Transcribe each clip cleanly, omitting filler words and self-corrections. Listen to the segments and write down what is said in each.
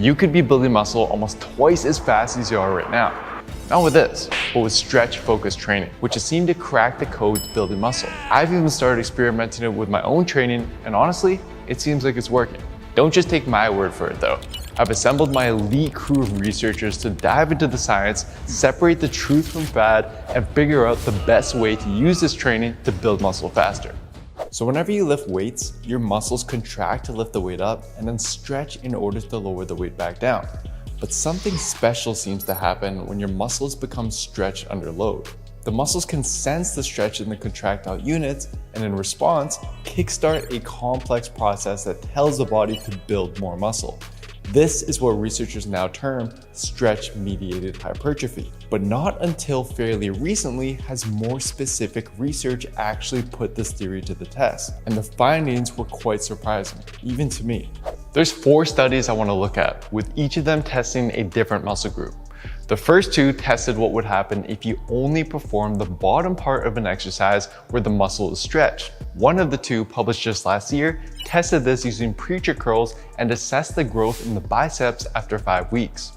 you could be building muscle almost twice as fast as you are right now. Not with this, but with stretch-focused training, which has seemed to crack the code to building muscle. I've even started experimenting it with my own training, and honestly, it seems like it's working. Don't just take my word for it though. I've assembled my elite crew of researchers to dive into the science, separate the truth from fad, and figure out the best way to use this training to build muscle faster. So whenever you lift weights, your muscles contract to lift the weight up and then stretch in order to lower the weight back down. But something special seems to happen when your muscles become stretched under load. The muscles can sense the stretch in the contractile units and in response, kickstart a complex process that tells the body to build more muscle. This is what researchers now term stretch-mediated hypertrophy. But not until fairly recently has more specific research actually put this theory to the test. And the findings were quite surprising, even to me. There's 4 studies I want to look at, with each of them testing a different muscle group. The first 2 tested what would happen if you only perform the bottom part of an exercise where the muscle is stretched. One of the 2, published just last year, tested this using preacher curls and assessed the growth in the biceps after 5 weeks.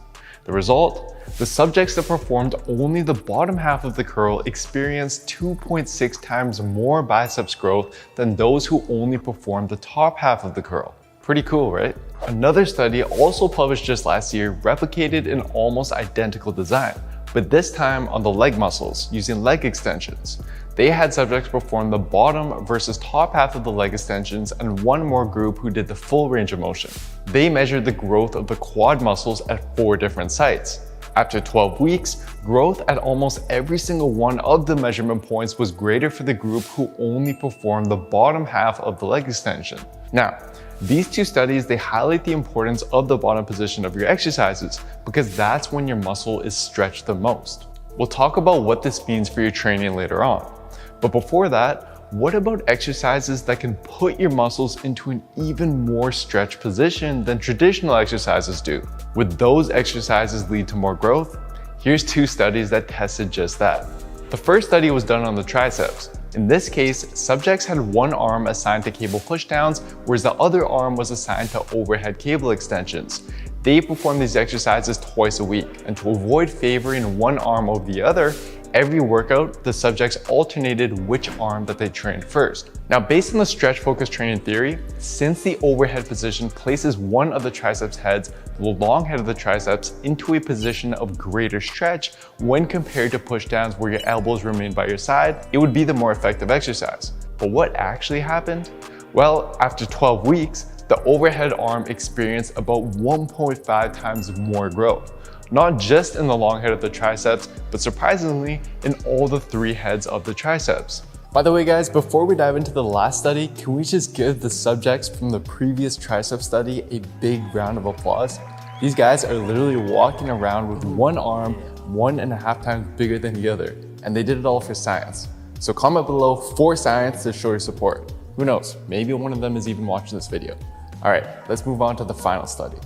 The result? The subjects that performed only the bottom half of the curl experienced 2.6 times more biceps growth than those who only performed the top half of the curl. Pretty cool, right? Another study, also published just last year, replicated an almost identical design, but this time on the leg muscles using leg extensions. They had subjects perform the bottom versus top half of the leg extensions and one more group who did the full range of motion. They measured the growth of the quad muscles at 4 different sites. After 12 weeks, growth at almost every single one of the measurement points was greater for the group who only performed the bottom half of the leg extension. Now, these 2 studies, they highlight the importance of the bottom position of your exercises because that's when your muscle is stretched the most. We'll talk about what this means for your training later on. But before that, what about exercises that can put your muscles into an even more stretched position than traditional exercises do? Would those exercises lead to more growth? Here's 2 studies that tested just that. The first study was done on the triceps. In this case, subjects had one arm assigned to cable pushdowns, whereas the other arm was assigned to overhead cable extensions. They performed these exercises twice a week, and to avoid favoring one arm over the other, every workout, the subjects alternated which arm that they trained first. Now, based on the stretch-focused training theory, since the overhead position places one of the triceps heads, the long head of the triceps, into a position of greater stretch when compared to pushdowns where your elbows remain by your side, it would be the more effective exercise. But what actually happened? Well, after 12 weeks, the overhead arm experienced about 1.5 times more growth. Not just in the long head of the triceps, but surprisingly in all the 3 heads of the triceps. By the way guys, before we dive into the last study, can we just give the subjects from the previous tricep study a big round of applause? These guys are literally walking around with one arm 1.5 times bigger than the other, and they did it all for science. So comment below for science to show your support. Who knows, maybe one of them is even watching this video. All right, let's move on to the final study.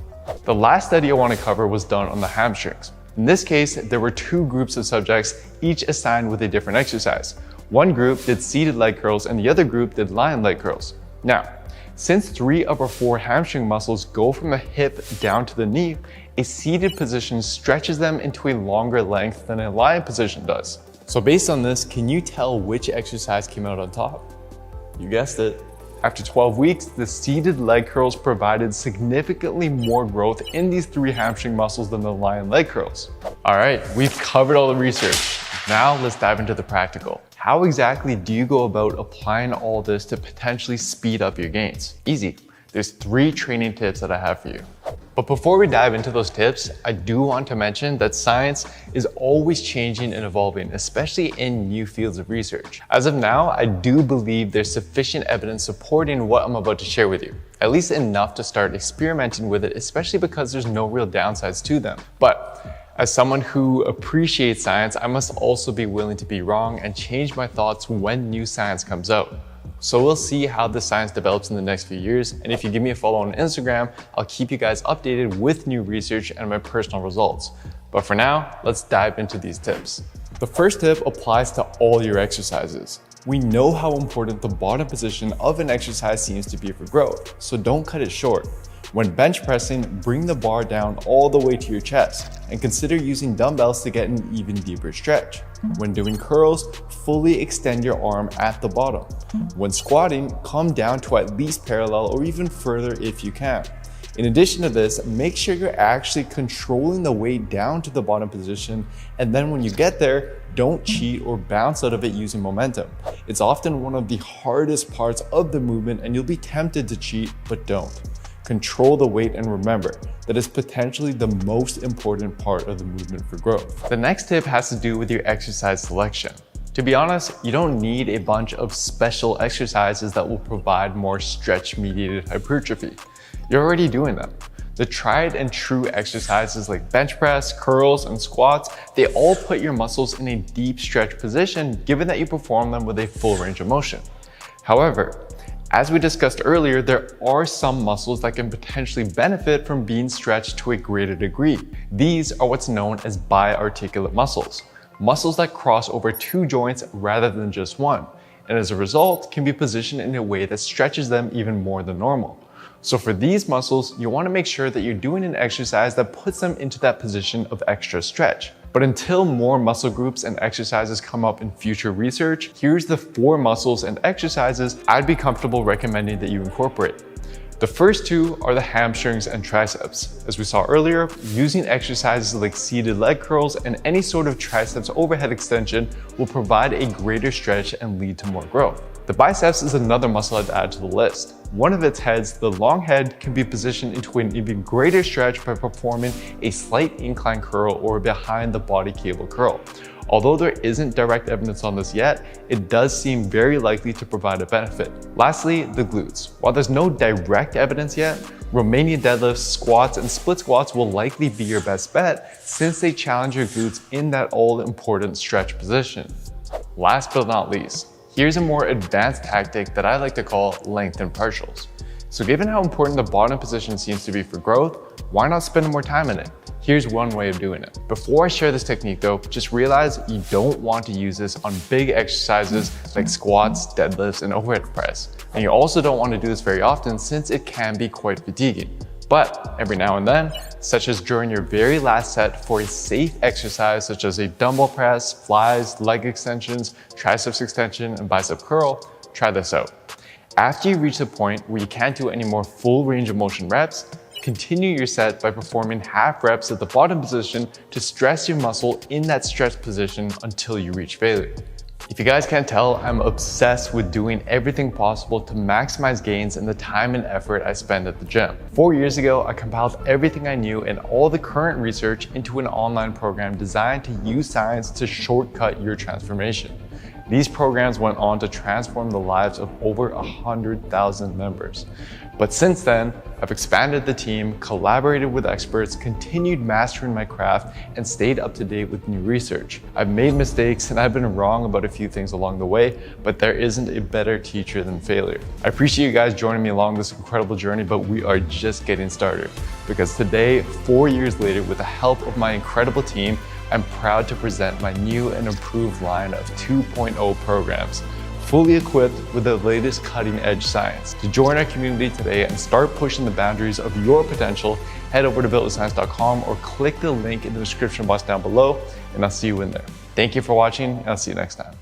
The last study I want to cover was done on the hamstrings. In this case, there were 2 groups of subjects, each assigned with a different exercise. One group did seated leg curls and the other group did lion leg curls. Now, since 3 of our 4 hamstring muscles go from the hip down to the knee, a seated position stretches them into a longer length than a lion position does. So based on this, can you tell which exercise came out on top? You guessed it. After 12 weeks, the seated leg curls provided significantly more growth in these 3 hamstring muscles than the lion leg curls. All right, we've covered all the research. Now let's dive into the practical. How exactly do you go about applying all this to potentially speed up your gains? Easy. There's 3 training tips that I have for you. But before we dive into those tips, I do want to mention that science is always changing and evolving, especially in new fields of research. As of now, I do believe there's sufficient evidence supporting what I'm about to share with you, at least enough to start experimenting with it, especially because there's no real downsides to them. But as someone who appreciates science, I must also be willing to be wrong and change my thoughts when new science comes out. So we'll see how the science develops in the next few years, and if you give me a follow on Instagram, I'll keep you guys updated with new research and my personal results. But for now, let's dive into these tips. The first tip applies to all your exercises. We know how important the bottom position of an exercise seems to be for growth, so don't cut it short. When bench pressing, bring the bar down all the way to your chest and consider using dumbbells to get an even deeper stretch. When doing curls, fully extend your arm at the bottom. When squatting, come down to at least parallel or even further if you can. In addition to this, make sure you're actually controlling the weight down to the bottom position, and then when you get there, don't cheat or bounce out of it using momentum. It's often one of the hardest parts of the movement and you'll be tempted to cheat, but don't. Control the weight and remember that is potentially the most important part of the movement for growth. The next tip has to do with your exercise selection. To be honest, you don't need a bunch of special exercises that will provide more stretch-mediated hypertrophy. You're already doing them. The tried and true exercises like bench press, curls, and squats, they all put your muscles in a deep stretch position given that you perform them with a full range of motion. However, as we discussed earlier, there are some muscles that can potentially benefit from being stretched to a greater degree. These are what's known as biarticulate muscles, muscles that cross over two joints rather than just one, and as a result can be positioned in a way that stretches them even more than normal. So for these muscles, you want to make sure that you're doing an exercise that puts them into that position of extra stretch. But until more muscle groups and exercises come up in future research, here's the 4 muscles and exercises I'd be comfortable recommending that you incorporate. The first 2 are the hamstrings and triceps. As we saw earlier, using exercises like seated leg curls and any sort of triceps overhead extension will provide a greater stretch and lead to more growth. The biceps is another muscle I'd add to the list. One of its heads, the long head, can be positioned into an even greater stretch by performing a slight incline curl or behind the body cable curl. Although there isn't direct evidence on this yet, it does seem very likely to provide a benefit. Lastly, the glutes. While there's no direct evidence yet, Romanian deadlifts, squats, and split squats will likely be your best bet since they challenge your glutes in that all-important stretch position. Last but not least, here's a more advanced tactic that I like to call lengthen partials. So given how important the bottom position seems to be for growth, why not spend more time in it? Here's one way of doing it. Before I share this technique though, just realize you don't want to use this on big exercises like squats, deadlifts, and overhead press. And you also don't want to do this very often since it can be quite fatiguing. But every now and then, such as during your very last set for a safe exercise such as a dumbbell press, flies, leg extensions, triceps extension, and bicep curl, try this out. After you reach the point where you can't do any more full range of motion reps, continue your set by performing half reps at the bottom position to stress your muscle in that stretch position until you reach failure. If you guys can't tell, I'm obsessed with doing everything possible to maximize gains and the time and effort I spend at the gym. 4 years ago, I compiled everything I knew and all the current research into an online program designed to use science to shortcut your transformation. These programs went on to transform the lives of over 100,000 members. But since then, I've expanded the team, collaborated with experts, continued mastering my craft, and stayed up to date with new research. I've made mistakes and I've been wrong about a few things along the way, but there isn't a better teacher than failure. I appreciate you guys joining me along this incredible journey, but we are just getting started. Because today, 4 years later, with the help of my incredible team, I'm proud to present my new and improved line of 2.0 programs, fully equipped with the latest cutting-edge science. To join our community today and start pushing the boundaries of your potential, head over to builtwithscience.com or click the link in the description box down below, and I'll see you in there. Thank you for watching, and I'll see you next time.